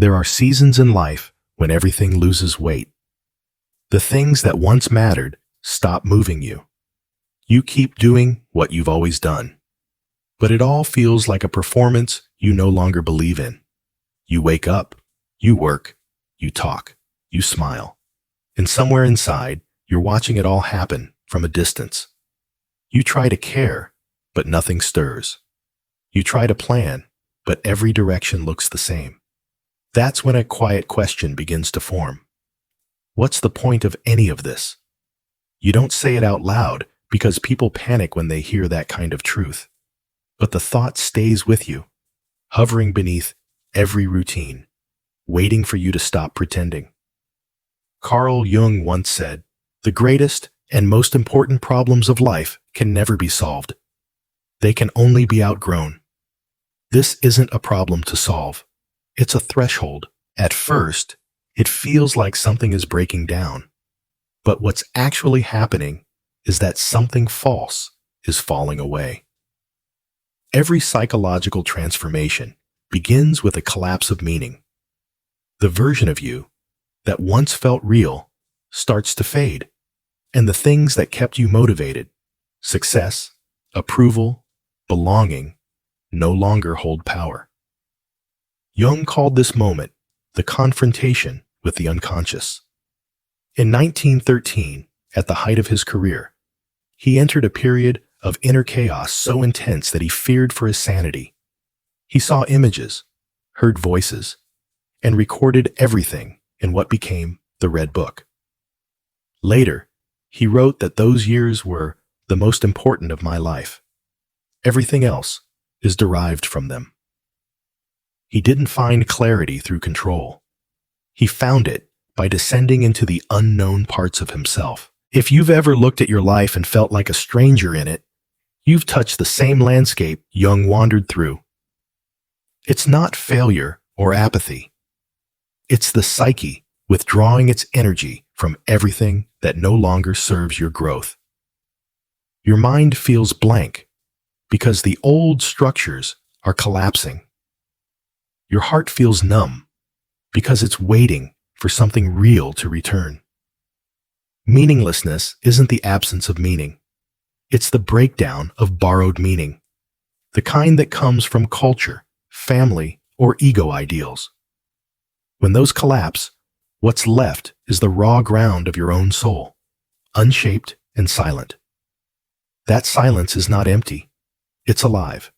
There are seasons in life when everything loses weight. The things that once mattered stop moving you. You keep doing what you've always done. But it all feels like a performance you no longer believe in. You wake up, you work, you talk, you smile. And somewhere inside, you're watching it all happen from a distance. You try to care, but nothing stirs. You try to plan, but every direction looks the same. That's when a quiet question begins to form. What's the point of any of this? You don't say it out loud because people panic when they hear that kind of truth. But the thought stays with you, hovering beneath every routine, waiting for you to stop pretending. Carl Jung once said, "The greatest and most important problems of life can never be solved. They can only be outgrown." This isn't a problem to solve. It's a threshold. At first, it feels like something is breaking down. But what's actually happening is that something false is falling away. Every psychological transformation begins with a collapse of meaning. The version of you that once felt real starts to fade, and the things that kept you motivated, success, approval, belonging, no longer hold power. Jung called this moment the confrontation with the unconscious. In 1913, at the height of his career, he entered a period of inner chaos so intense that he feared for his sanity. He saw images, heard voices, and recorded everything in what became the Red Book. Later, he wrote that those years were the most important of my life. Everything else is derived from them. He didn't find clarity through control. He found it by descending into the unknown parts of himself. If you've ever looked at your life and felt like a stranger in it, you've touched the same landscape Jung wandered through. It's not failure or apathy. It's the psyche withdrawing its energy from everything that no longer serves your growth. Your mind feels blank because the old structures are collapsing. Your heart feels numb because it's waiting for something real to return. Meaninglessness isn't the absence of meaning. It's the breakdown of borrowed meaning, the kind that comes from culture, family, or ego ideals. When those collapse, what's left is the raw ground of your own soul, unshaped and silent. That silence is not empty. It's alive.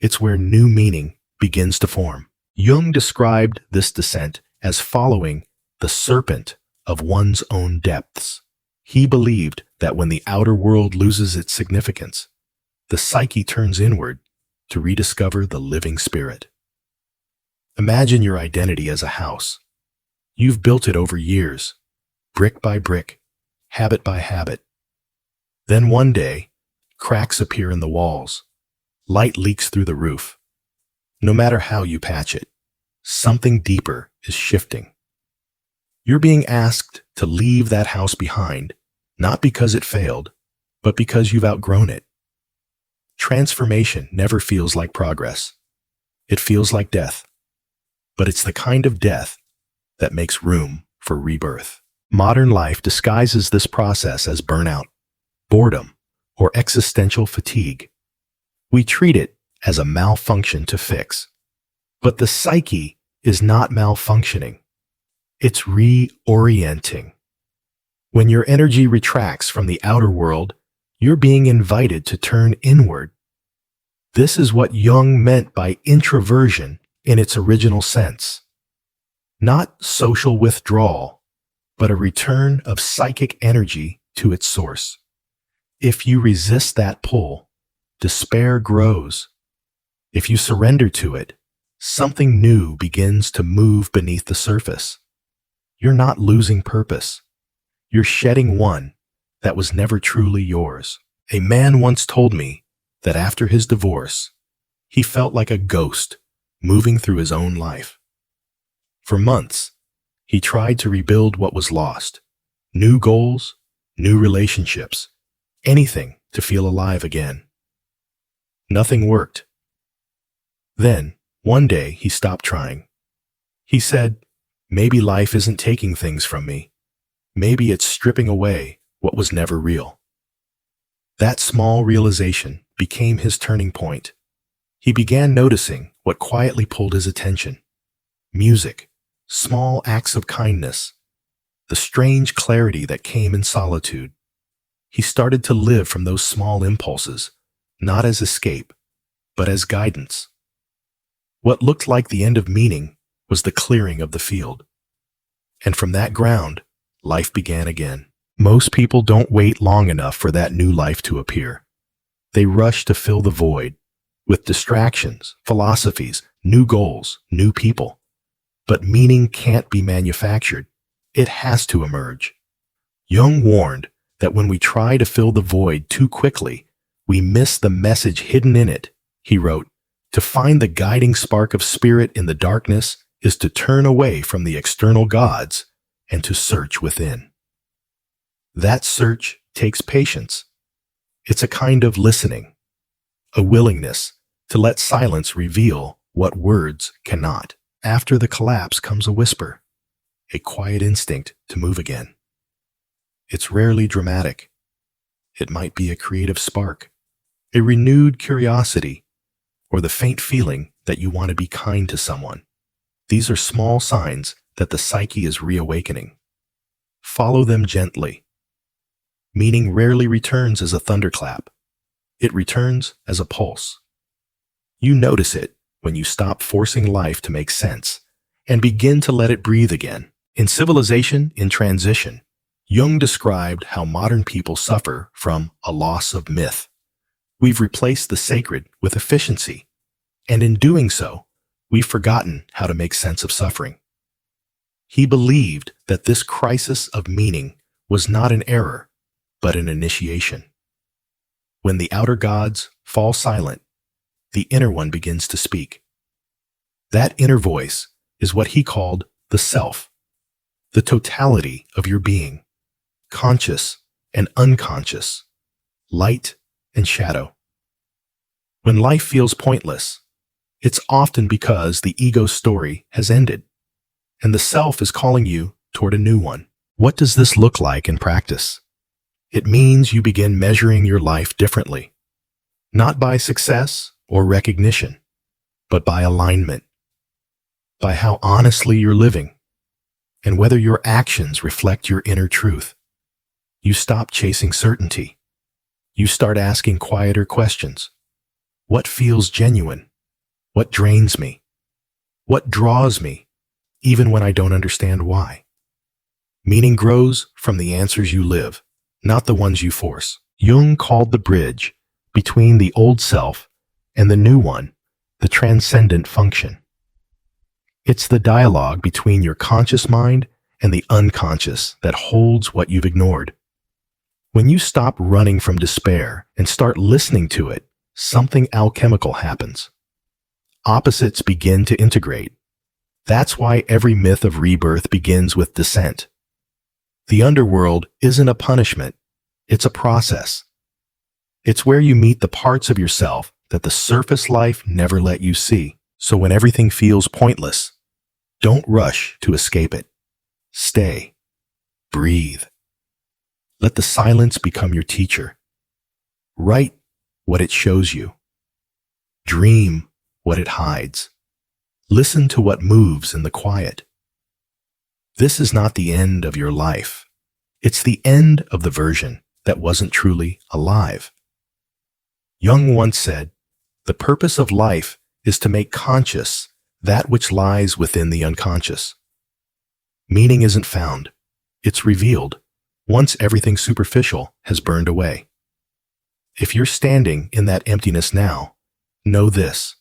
It's where new meaning begins to form. Jung described this descent as following the serpent of one's own depths. He believed that when the outer world loses its significance, the psyche turns inward to rediscover the living spirit. Imagine your identity as a house. You've built it over years, brick by brick, habit by habit. Then one day, cracks appear in the walls. Light leaks through the roof. No matter how you patch it, something deeper is shifting. You're being asked to leave that house behind, not because it failed, but because you've outgrown it. Transformation never feels like progress. It feels like death. But it's the kind of death that makes room for rebirth. Modern life disguises this process as burnout, boredom, or existential fatigue. We treat it as a malfunction to fix. But the psyche is not malfunctioning. It's reorienting. When your energy retracts from the outer world, you're being invited to turn inward. This is what Jung meant by introversion in its original sense. Not social withdrawal, but a return of psychic energy to its source. If you resist that pull, despair grows. If you surrender to it, something new begins to move beneath the surface. You're not losing purpose. You're shedding one that was never truly yours. A man once told me that after his divorce, he felt like a ghost moving through his own life. For months, he tried to rebuild what was lost. New goals, new relationships, anything to feel alive again. Nothing worked. Then, one day, he stopped trying. He said, maybe life isn't taking things from me. Maybe it's stripping away what was never real. That small realization became his turning point. He began noticing what quietly pulled his attention. Music, small acts of kindness, the strange clarity that came in solitude. He started to live from those small impulses, not as escape, but as guidance. What looked like the end of meaning was the clearing of the field. And from that ground, life began again. Most people don't wait long enough for that new life to appear. They rush to fill the void with distractions, philosophies, new goals, new people. But meaning can't be manufactured. It has to emerge. Jung warned that when we try to fill the void too quickly, we miss the message hidden in it. He wrote, "To find the guiding spark of spirit in the darkness is to turn away from the external gods and to search within." That search takes patience. It's a kind of listening, a willingness to let silence reveal what words cannot. After the collapse comes a whisper, a quiet instinct to move again. It's rarely dramatic. It might be a creative spark, a renewed curiosity, or the faint feeling that you want to be kind to someone. These are small signs that the psyche is reawakening. Follow them gently. Meaning rarely returns as a thunderclap. It returns as a pulse. You notice it when you stop forcing life to make sense and begin to let it breathe again. In Civilization in Transition, Jung described how modern people suffer from a loss of myth. We've replaced the sacred with efficiency, and in doing so, we've forgotten how to make sense of suffering. He believed that this crisis of meaning was not an error, but an initiation. When the outer gods fall silent, the inner one begins to speak. That inner voice is what he called the self, the totality of your being, conscious and unconscious, light and shadow. When life feels pointless, it's often because the ego story has ended, and the self is calling you toward a new one. What does this look like in practice? It means you begin measuring your life differently, not by success or recognition, but by alignment, by how honestly you're living, and whether your actions reflect your inner truth. You stop chasing certainty. You start asking quieter questions. What feels genuine? What drains me? What draws me, even when I don't understand why? Meaning grows from the answers you live, not the ones you force. Jung called the bridge between the old self and the new one the transcendent function. It's the dialogue between your conscious mind and the unconscious that holds what you've ignored. When you stop running from despair and start listening to it, something alchemical happens. Opposites begin to integrate. That's why every myth of rebirth begins with descent. The underworld isn't a punishment, it's a process. It's where you meet the parts of yourself that the surface life never let you see. So when everything feels pointless, don't rush to escape it. Stay. Breathe. Let the silence become your teacher. Write what it shows you. Dream what it hides. Listen to what moves in the quiet. This is not the end of your life. It's the end of the version that wasn't truly alive. Jung once said, "The purpose of life is to make conscious that which lies within the unconscious." Meaning isn't found. It's revealed once everything superficial has burned away. If you're standing in that emptiness now, know this.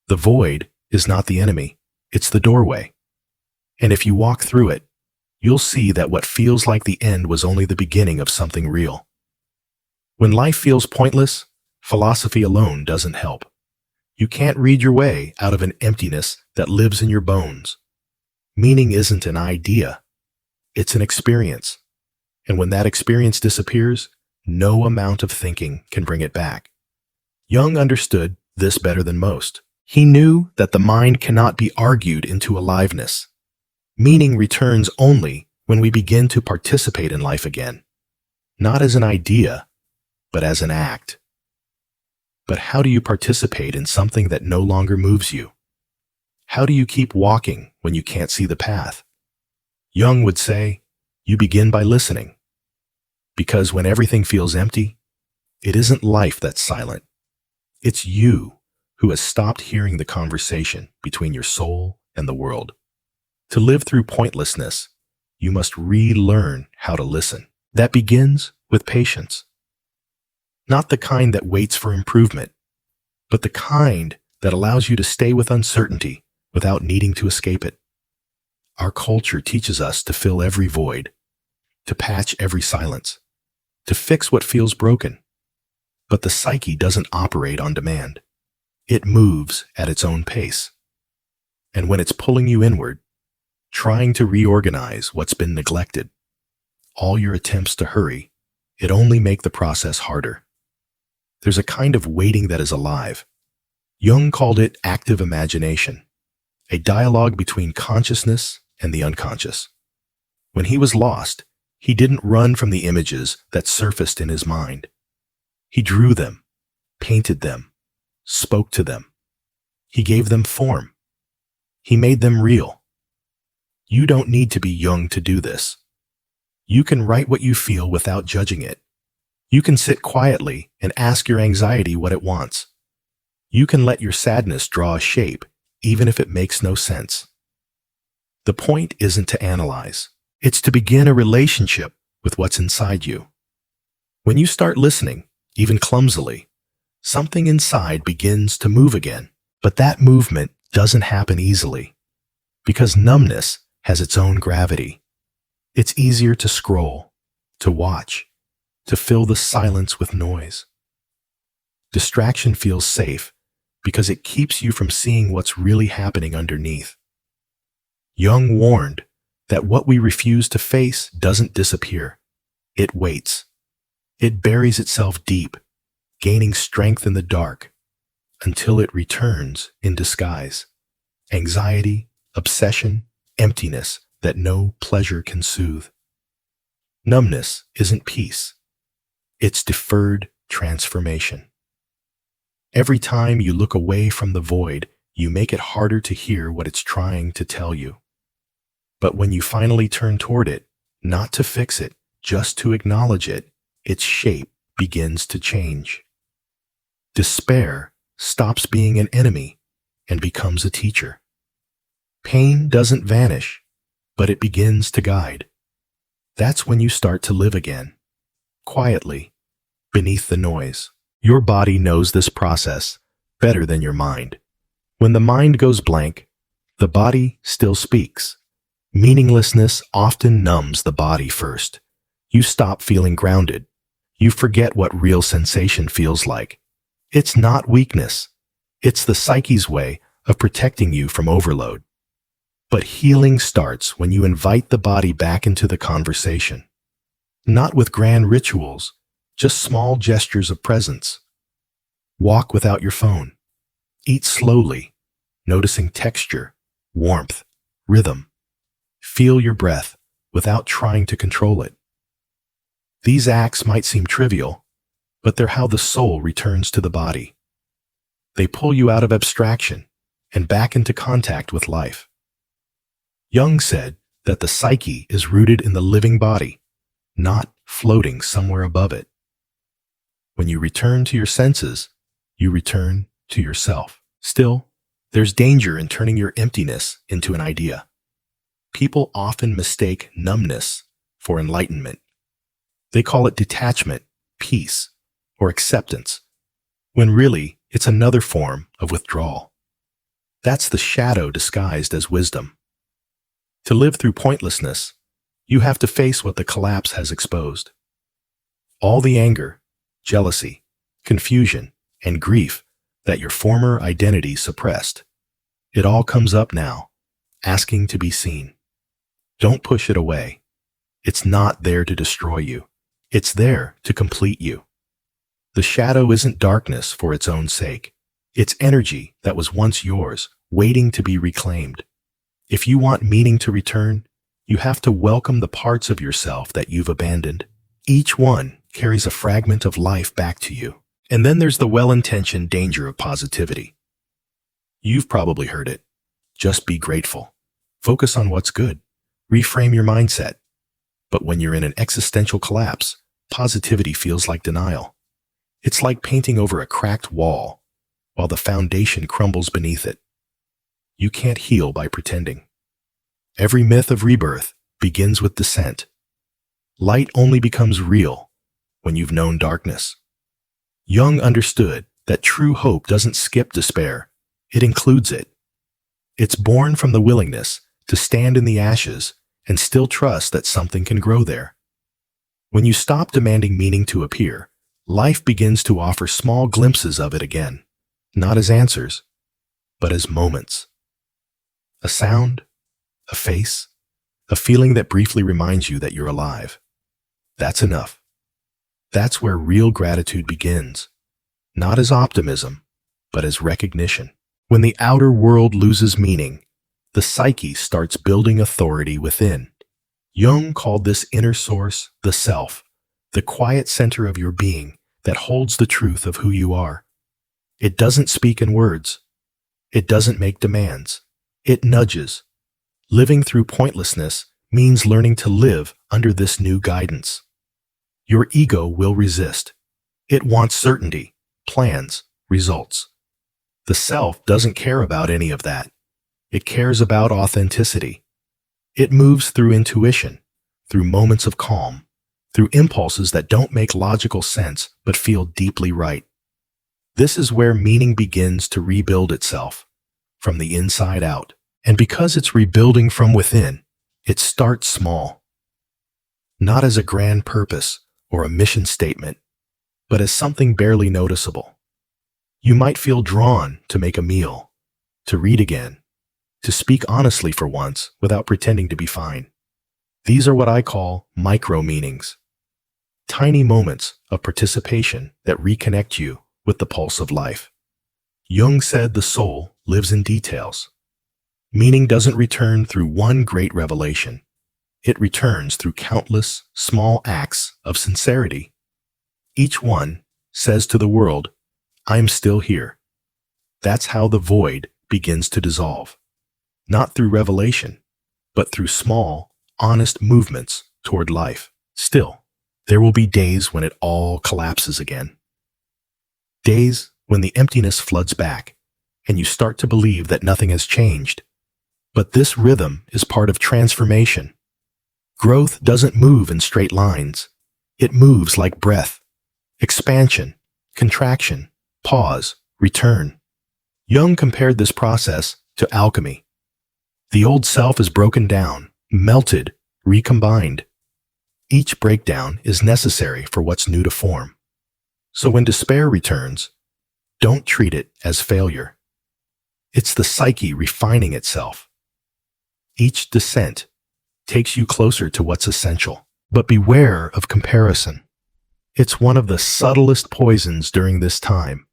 The void is not the enemy. It's the doorway. And if you walk through it, you'll see that what feels like the end was only the beginning of something real. When life feels pointless, philosophy alone doesn't help. You can't read your way out of an emptiness that lives in your bones. Meaning isn't an idea. It's an experience. And when that experience disappears, no amount of thinking can bring it back. Jung understood this better than most. He knew that the mind cannot be argued into aliveness. Meaning returns only when we begin to participate in life again, not as an idea, but as an act. But how do you participate in something that no longer moves you? How do you keep walking when you can't see the path? Jung would say, you begin by listening. Because when everything feels empty, it isn't life that's silent. It's you who has stopped hearing the conversation between your soul and the world. To live through pointlessness, you must relearn how to listen. That begins with patience. Not the kind that waits for improvement, but the kind that allows you to stay with uncertainty without needing to escape it. Our culture teaches us to fill every void, to patch every silence, to fix what feels broken. But the psyche doesn't operate on demand. It moves at its own pace. And when it's pulling you inward, trying to reorganize what's been neglected, all your attempts to hurry, it only make the process harder. There's a kind of waiting that is alive. Jung called it active imagination, a dialogue between consciousness and the unconscious. When he was lost, he didn't run from the images that surfaced in his mind. He drew them, painted them, spoke to them. He gave them form. He made them real. You don't need to be Jung to do this. You can write what you feel without judging it. You can sit quietly and ask your anxiety what it wants. You can let your sadness draw a shape, even if it makes no sense. The point isn't to analyze. It's to begin a relationship with what's inside you. When you start listening, even clumsily, something inside begins to move again. But that movement doesn't happen easily, because numbness has its own gravity. It's easier to scroll, to watch, to fill the silence with noise. Distraction feels safe because it keeps you from seeing what's really happening underneath. Jung warned that what we refuse to face doesn't disappear. It waits. It buries itself deep, gaining strength in the dark, until it returns in disguise. Anxiety, obsession, emptiness that no pleasure can soothe. Numbness isn't peace. It's deferred transformation. Every time you look away from the void, you make it harder to hear what it's trying to tell you. But when you finally turn toward it, not to fix it, just to acknowledge it, its shape begins to change. Despair stops being an enemy and becomes a teacher. Pain doesn't vanish, but it begins to guide. That's when you start to live again, quietly, beneath the noise. Your body knows this process better than your mind. When the mind goes blank, the body still speaks. Meaninglessness often numbs the body first. You stop feeling grounded. You forget what real sensation feels like. It's not weakness. It's the psyche's way of protecting you from overload. But healing starts when you invite the body back into the conversation. Not with grand rituals, just small gestures of presence. Walk without your phone. Eat slowly, noticing texture, warmth, rhythm. Feel your breath without trying to control it. These acts might seem trivial, but they're how the soul returns to the body. They pull you out of abstraction and back into contact with life. Jung said that the psyche is rooted in the living body, not floating somewhere above it. When you return to your senses, you return to yourself. Still, there's danger in turning your emptiness into an idea. People often mistake numbness for enlightenment. They call it detachment, peace, or acceptance, when really it's another form of withdrawal. That's the shadow disguised as wisdom. To live through pointlessness, you have to face what the collapse has exposed. All the anger, jealousy, confusion, and grief that your former identity suppressed. It all comes up now, asking to be seen. Don't push it away. It's not there to destroy you. It's there to complete you. The shadow isn't darkness for its own sake. It's energy that was once yours, waiting to be reclaimed. If you want meaning to return, you have to welcome the parts of yourself that you've abandoned. Each one carries a fragment of life back to you. And then there's the well-intentioned danger of positivity. You've probably heard it. Just be grateful. Focus on what's good. Reframe your mindset. But when you're in an existential collapse, positivity feels like denial. It's like painting over a cracked wall while the foundation crumbles beneath it. You can't heal by pretending. Every myth of rebirth begins with descent. Light only becomes real when you've known darkness. Jung understood that true hope doesn't skip despair, it includes it. It's born from the willingness to stand in the ashes and still trust that something can grow there. When you stop demanding meaning to appear, life begins to offer small glimpses of it again, not as answers, but as moments. A sound, a face, a feeling that briefly reminds you that you're alive. That's enough. That's where real gratitude begins, not as optimism, but as recognition. When the outer world loses meaning, the psyche starts building authority within. Jung called this inner source the self, the quiet center of your being that holds the truth of who you are. It doesn't speak in words. It doesn't make demands. It nudges. Living through pointlessness means learning to live under this new guidance. Your ego will resist. It wants certainty, plans, results. The self doesn't care about any of that. It cares about authenticity. It moves through intuition, through moments of calm, through impulses that don't make logical sense but feel deeply right. This is where meaning begins to rebuild itself, from the inside out. And because it's rebuilding from within, it starts small. Not as a grand purpose or a mission statement, but as something barely noticeable. You might feel drawn to make a meal, to read again, to speak honestly for once without pretending to be fine. These are what I call micro-meanings. Tiny moments of participation that reconnect you with the pulse of life. Jung said the soul lives in details. Meaning doesn't return through one great revelation. It returns through countless small acts of sincerity. Each one says to the world, I'm still here. That's how the void begins to dissolve. Not through revelation, but through small, honest movements toward life. Still, there will be days when it all collapses again. Days when the emptiness floods back, and you start to believe that nothing has changed. But this rhythm is part of transformation. Growth doesn't move in straight lines. It moves like breath. Expansion, contraction, pause, return. Jung compared this process to alchemy. The old self is broken down, melted, recombined. Each breakdown is necessary for what's new to form. So when despair returns, don't treat it as failure. It's the psyche refining itself. Each descent takes you closer to what's essential. But beware of comparison. It's one of the subtlest poisons during this time.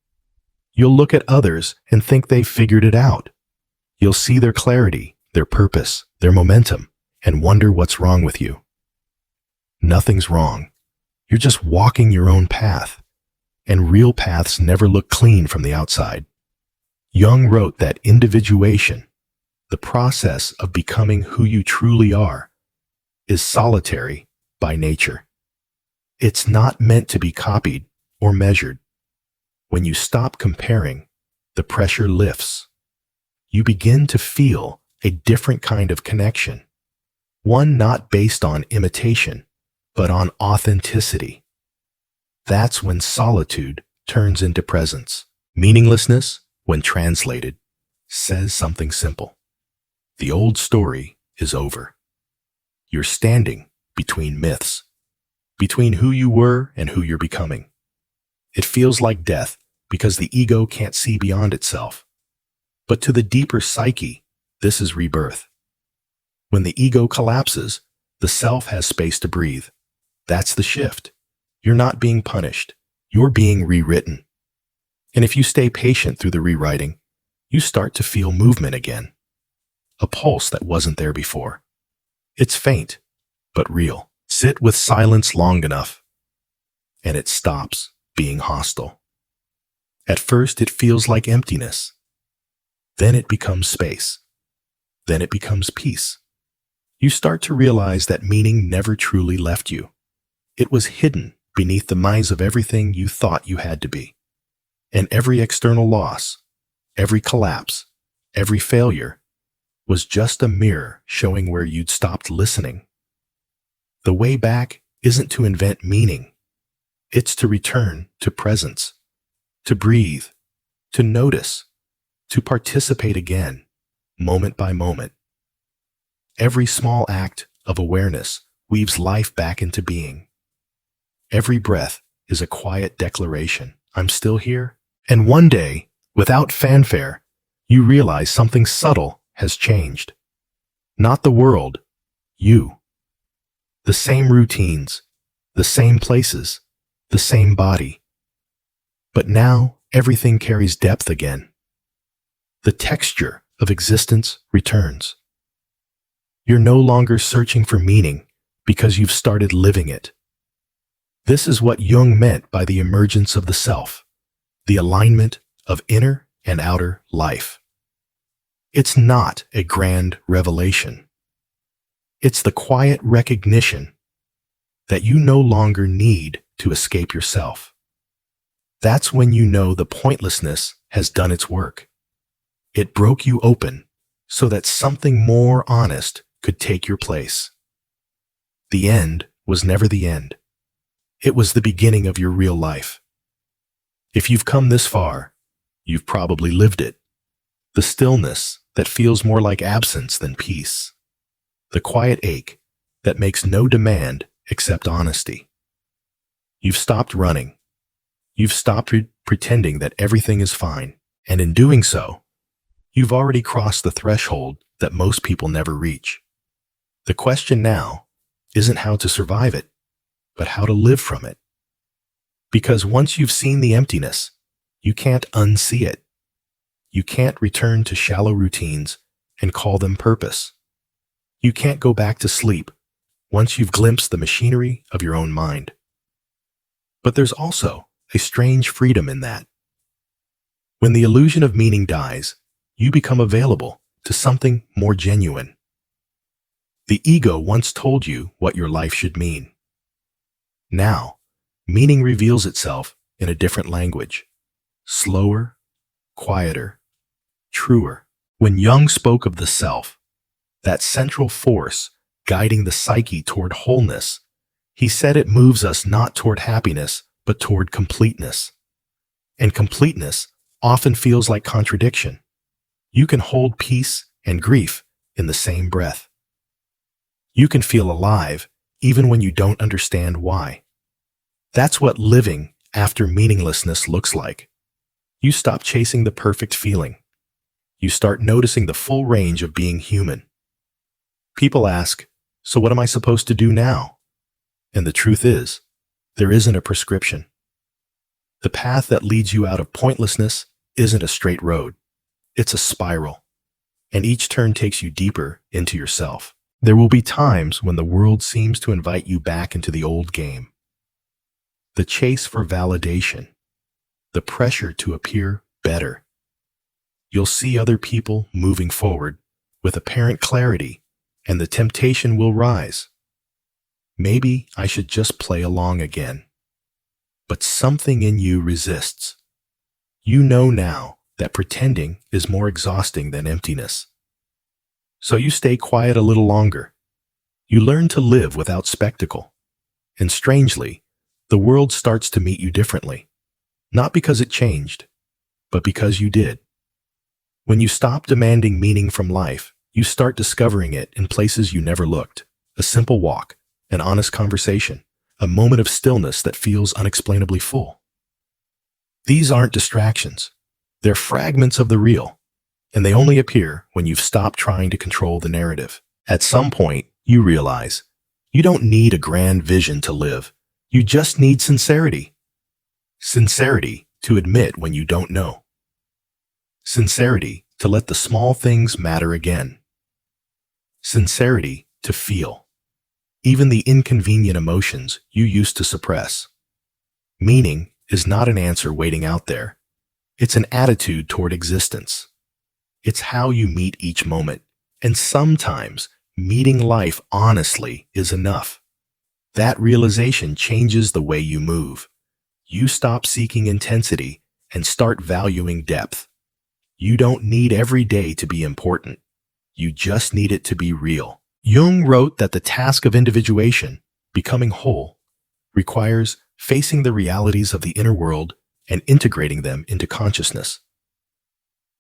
You'll look at others and think they've figured it out. You'll see their clarity, their purpose, their momentum, and wonder what's wrong with you. Nothing's wrong. You're just walking your own path. And real paths never look clean from the outside. Jung wrote that individuation, the process of becoming who you truly are, is solitary by nature. It's not meant to be copied or measured. When you stop comparing, the pressure lifts. You begin to feel a different kind of connection, one not based on imitation, but on authenticity. That's when solitude turns into presence. Meaninglessness, when translated, says something simple. The old story is over. You're standing between myths, between who you were and who you're becoming. It feels like death because the ego can't see beyond itself. But to the deeper psyche, this is rebirth. When the ego collapses, the self has space to breathe. That's the shift. You're not being punished. You're being rewritten. And if you stay patient through the rewriting, you start to feel movement again. A pulse that wasn't there before. It's faint, but real. Sit with silence long enough, and it stops being hostile. At first, it feels like emptiness. Then it becomes space. Then it becomes peace. You start to realize that meaning never truly left you. It was hidden beneath the maze of everything you thought you had to be. And every external loss, every collapse, every failure was just a mirror showing where you'd stopped listening. The way back isn't to invent meaning. It's to return to presence, to breathe, to notice, to participate again, moment by moment. Every small act of awareness weaves life back into being. Every breath is a quiet declaration, I'm still here. And one day, without fanfare, you realize something subtle has changed. Not the world, you. The same routines, the same places, the same body. But now everything carries depth again. The texture of existence returns. You're no longer searching for meaning because you've started living it. This is what Jung meant by the emergence of the self, the alignment of inner and outer life. It's not a grand revelation. It's the quiet recognition that you no longer need to escape yourself. That's when you know the pointlessness has done its work. It broke you open so that something more honest could take your place. The end was never the end. It was the beginning of your real life. If you've come this far, you've probably lived it. The stillness that feels more like absence than peace. The quiet ache that makes no demand except honesty. You've stopped running. You've stopped pretending that everything is fine. And in doing so, you've already crossed the threshold that most people never reach. The question now isn't how to survive it, but how to live from it. Because once you've seen the emptiness, you can't unsee it. You can't return to shallow routines and call them purpose. You can't go back to sleep once you've glimpsed the machinery of your own mind. But there's also a strange freedom in that. When the illusion of meaning dies, you become available to something more genuine. The ego once told you what your life should mean. Now, meaning reveals itself in a different language. Slower, quieter, truer. When Jung spoke of the self, that central force guiding the psyche toward wholeness, he said it moves us not toward happiness, but toward completeness. And completeness often feels like contradiction. You can hold peace and grief in the same breath. You can feel alive even when you don't understand why. That's what living after meaninglessness looks like. You stop chasing the perfect feeling. You start noticing the full range of being human. People ask, so what am I supposed to do now? And the truth is, there isn't a prescription. The path that leads you out of pointlessness isn't a straight road. It's a spiral, and each turn takes you deeper into yourself. There will be times when the world seems to invite you back into the old game. The chase for validation, the pressure to appear better. You'll see other people moving forward with apparent clarity, and the temptation will rise. Maybe I should just play along again. But something in you resists. You know now that pretending is more exhausting than emptiness. So you stay quiet a little longer. You learn to live without spectacle. And strangely, the world starts to meet you differently. Not because it changed, but because you did. When you stop demanding meaning from life, you start discovering it in places you never looked. A simple walk, an honest conversation, a moment of stillness that feels unexplainably full. These aren't distractions. They're fragments of the real, and they only appear when you've stopped trying to control the narrative. At some point, you realize you don't need a grand vision to live. You just need sincerity. Sincerity to admit when you don't know. Sincerity to let the small things matter again. Sincerity to feel, even the inconvenient emotions you used to suppress. Meaning is not an answer waiting out there. It's an attitude toward existence. It's how you meet each moment, and sometimes meeting life honestly is enough. That realization changes the way you move. You stop seeking intensity and start valuing depth. You don't need every day to be important. You just need it to be real. Jung wrote that the task of individuation, becoming whole, requires facing the realities of the inner world and integrating them into consciousness.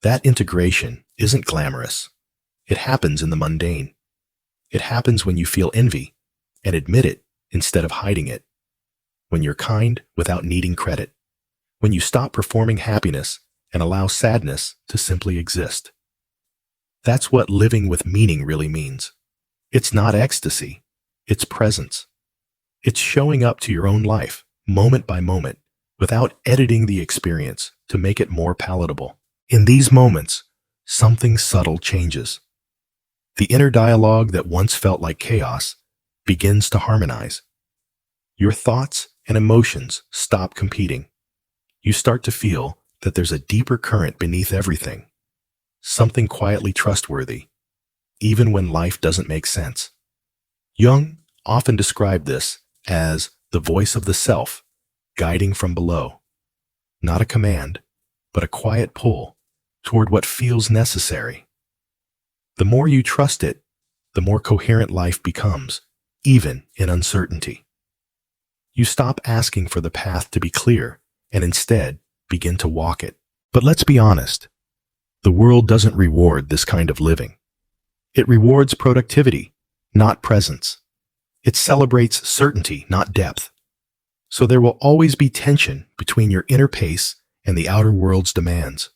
That integration isn't glamorous. It happens in the mundane. It happens when you feel envy and admit it instead of hiding it. When you're kind without needing credit. When you stop performing happiness and allow sadness to simply exist. That's what living with meaning really means. It's not ecstasy. It's presence. It's showing up to your own life, moment by moment, without editing the experience to make it more palatable. In these moments, something subtle changes. The inner dialogue that once felt like chaos begins to harmonize. Your thoughts and emotions stop competing. You start to feel that there's a deeper current beneath everything, something quietly trustworthy, even when life doesn't make sense. Jung often described this as the voice of the self, guiding from below. Not a command, but a quiet pull toward what feels necessary. The more you trust it, the more coherent life becomes, even in uncertainty. You stop asking for the path to be clear and instead begin to walk it. But let's be honest, the world doesn't reward this kind of living. It rewards productivity, not presence. It celebrates certainty, not depth. So there will always be tension between your inner pace and the outer world's demands.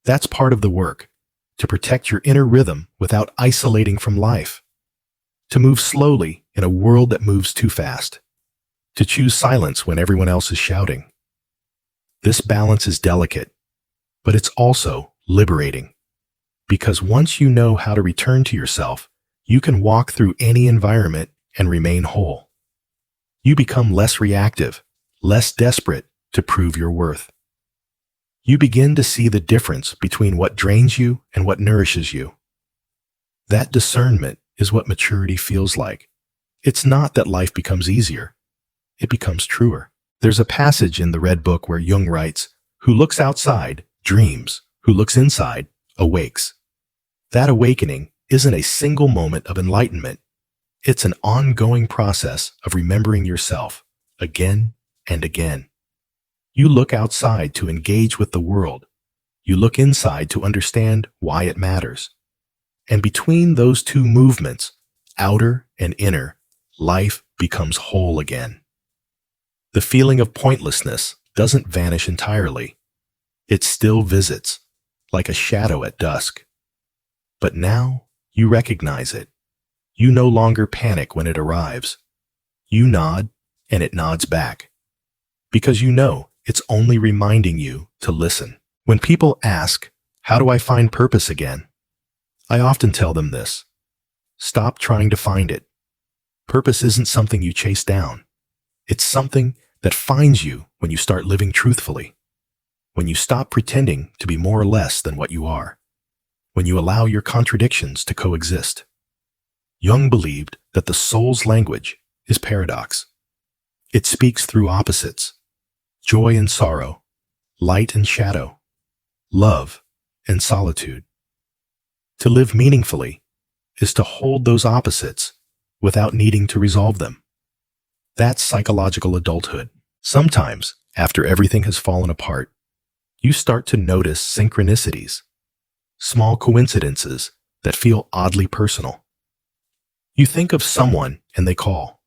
That's part of the work, to protect your inner rhythm without isolating from life. To move slowly in a world that moves too fast. To choose silence when everyone else is shouting. This balance is delicate, but it's also liberating. Because once you know how to return to yourself, you can walk through any environment and remain whole. You become less reactive, less desperate to prove your worth. You begin to see the difference between what drains you and what nourishes you. That discernment is what maturity feels like. It's not that life becomes easier. It becomes truer. There's a passage in the Red Book where Jung writes, "Who looks outside dreams, who looks inside awakes." That awakening isn't a single moment of enlightenment. It's an ongoing process of remembering yourself again and again. You look outside to engage with the world. You look inside to understand why it matters. And between those two movements, outer and inner, life becomes whole again. The feeling of pointlessness doesn't vanish entirely. It still visits, like a shadow at dusk. But now you recognize it. You no longer panic when it arrives. You nod, and it nods back. Because you know it's only reminding you to listen. When people ask, "How do I find purpose again?" I often tell them this. Stop trying to find it. Purpose isn't something you chase down. It's something that finds you when you start living truthfully. When you stop pretending to be more or less than what you are. When you allow your contradictions to coexist. Jung believed that the soul's language is paradox. It speaks through opposites. Joy and sorrow, light and shadow, love and solitude. To live meaningfully is to hold those opposites without needing to resolve them. That's psychological adulthood. Sometimes, after everything has fallen apart, you start to notice synchronicities, small coincidences that feel oddly personal. You think of someone and they call.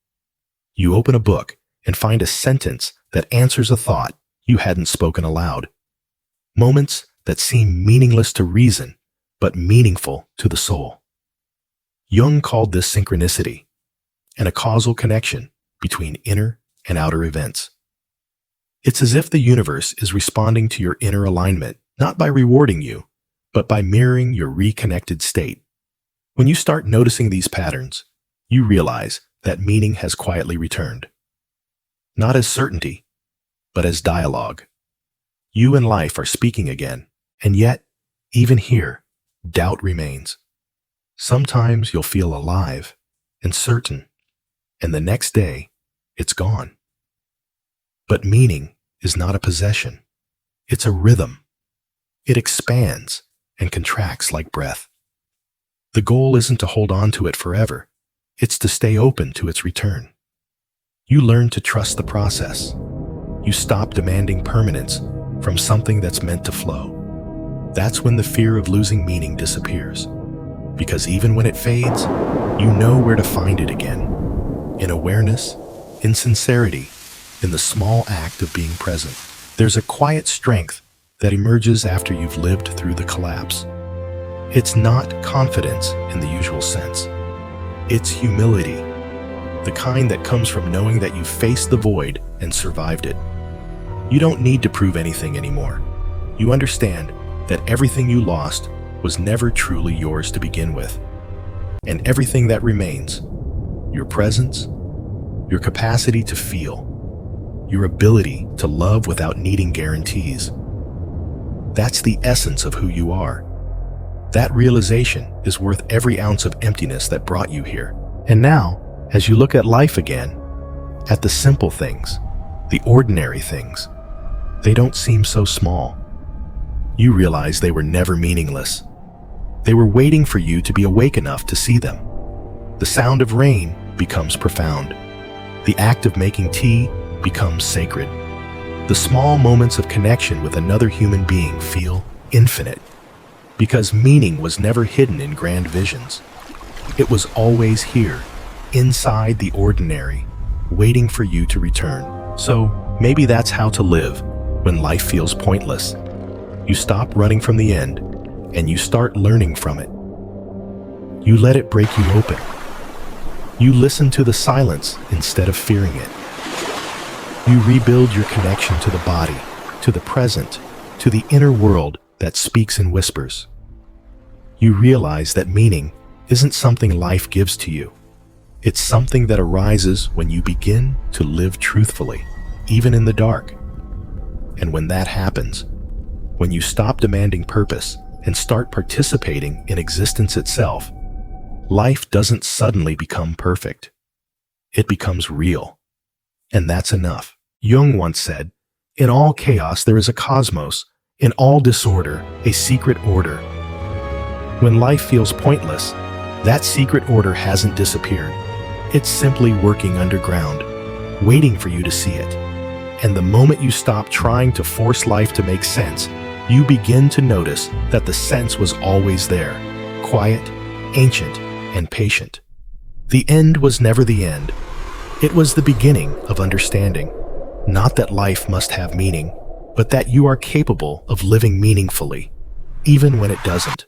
You open a book and find a sentence that answers a thought you hadn't spoken aloud. Moments that seem meaningless to reason, but meaningful to the soul. Jung called this synchronicity, and a causal connection between inner and outer events. It's as if the universe is responding to your inner alignment, not by rewarding you, but by mirroring your reconnected state. When you start noticing these patterns, you realize that meaning has quietly returned. Not as certainty, but as dialogue. You and life are speaking again, and yet, even here, doubt remains. Sometimes you'll feel alive and certain, and the next day, it's gone. But meaning is not a possession. It's a rhythm. It expands and contracts like breath. The goal isn't to hold on to it forever. It's to stay open to its return. You learn to trust the process. You stop demanding permanence from something that's meant to flow. That's when the fear of losing meaning disappears. Because even when it fades, you know where to find it again. In awareness, in sincerity, in the small act of being present. There's a quiet strength that emerges after you've lived through the collapse. It's not confidence in the usual sense. It's humility, the kind that comes from knowing that you faced the void and survived it. You don't need to prove anything anymore. You understand that everything you lost was never truly yours to begin with. And everything that remains, your presence, your capacity to feel, your ability to love without needing guarantees. That's the essence of who you are. That realization is worth every ounce of emptiness that brought you here. And now, as you look at life again, at the simple things, the ordinary things, they don't seem so small. You realize they were never meaningless. They were waiting for you to be awake enough to see them. The sound of rain becomes profound. The act of making tea becomes sacred. The small moments of connection with another human being feel infinite. Because meaning was never hidden in grand visions. It was always here, inside the ordinary, waiting for you to return. So maybe that's how to live when life feels pointless. You stop running from the end, and you start learning from it. You let it break you open. You listen to the silence instead of fearing it. You rebuild your connection to the body, to the present, to the inner world that speaks in whispers. You realize that meaning isn't something life gives to you. It's something that arises when you begin to live truthfully, even in the dark. And when that happens, when you stop demanding purpose and start participating in existence itself, life doesn't suddenly become perfect. It becomes real. And that's enough. Jung once said, "In all chaos there is a cosmos, in all disorder, a secret order." When life feels pointless, that secret order hasn't disappeared. It's simply working underground, waiting for you to see it. And the moment you stop trying to force life to make sense, you begin to notice that the sense was always there, quiet, ancient, and patient. The end was never the end. It was the beginning of understanding. Not that life must have meaning, but that you are capable of living meaningfully, even when it doesn't.